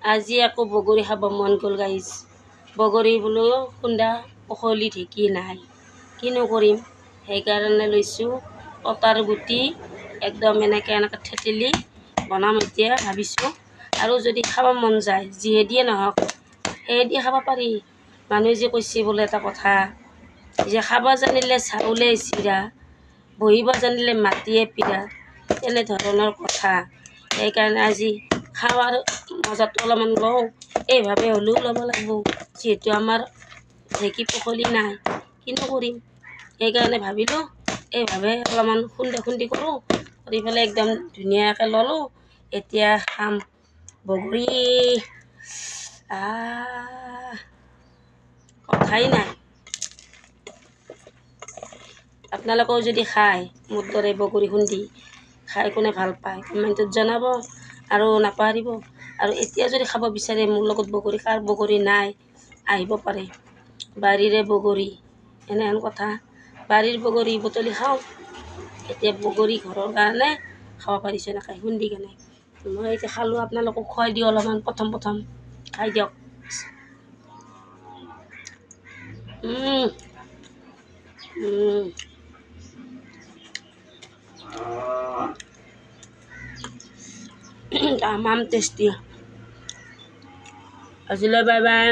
আজি আকৌ বগৰী খাব মন গ'ল গাইজ। বগৰী বোলো খুন্দা পখলি ঢেঁকী নাই, কিনো কৰিম, সেইকাৰণে লৈছোঁ কটাৰ গুটি একদম এনেকৈ থেতেলি বনাম এতিয়া ভাবিছোঁ। আৰু যদি খাব মন যায় যিহেদিয়ে নহওক সেয়েদি খাব পাৰি। মানুহে যে কৈছে বোলে এটা কথা যে খাব জানিলে চাউলে চিৰা, বহিব জানিলে মাটিয়ে পিৰা, তেনেধৰণৰ কথা। সেইকাৰণে আজি খাৱাৰ মজাটো অলপমান লওঁ, এইভাৱে হ'লেও ল'ব লাগিব, যিহেতু আমাৰ ঢেঁকী পখলি নাই, কিনো কৰিম। সেইকাৰণে ভাবিলোঁ এইভাৱে অলপমান খুন্দা খুন্দি কৰোঁ, কৰি পেলাই একদম ধুনীয়াকৈ ল'লোঁ। এতিয়া খাম বগৰী, কথাই নাই। আপোনালোকেও যদি খায় মোৰ দৰে বগৰী খুন্দি খাই কোনে ভাল পায় কমেণ্টত জনাব আৰু নাপাহৰিব। আৰু এতিয়া যদি খাব বিচাৰে মোৰ লগত বগৰী, কাৰ বগৰী নাই আহিব পাৰে, বাৰীৰে বগৰী, এনেহেন কথা। বাৰীৰ বগৰী বুটলি খাওঁ। এতিয়া বগৰী ঘৰৰ কাৰণে খাব পাৰিছোঁ এনেকৈ খুন্দি কেনে। মই এতিয়া খালোঁ, আপোনালোকক খুৱাই দিওঁ অলপমান, প্ৰথম খাই দিয়ক। তামাম টেষ্টি। আজিলৈ বাই বাই।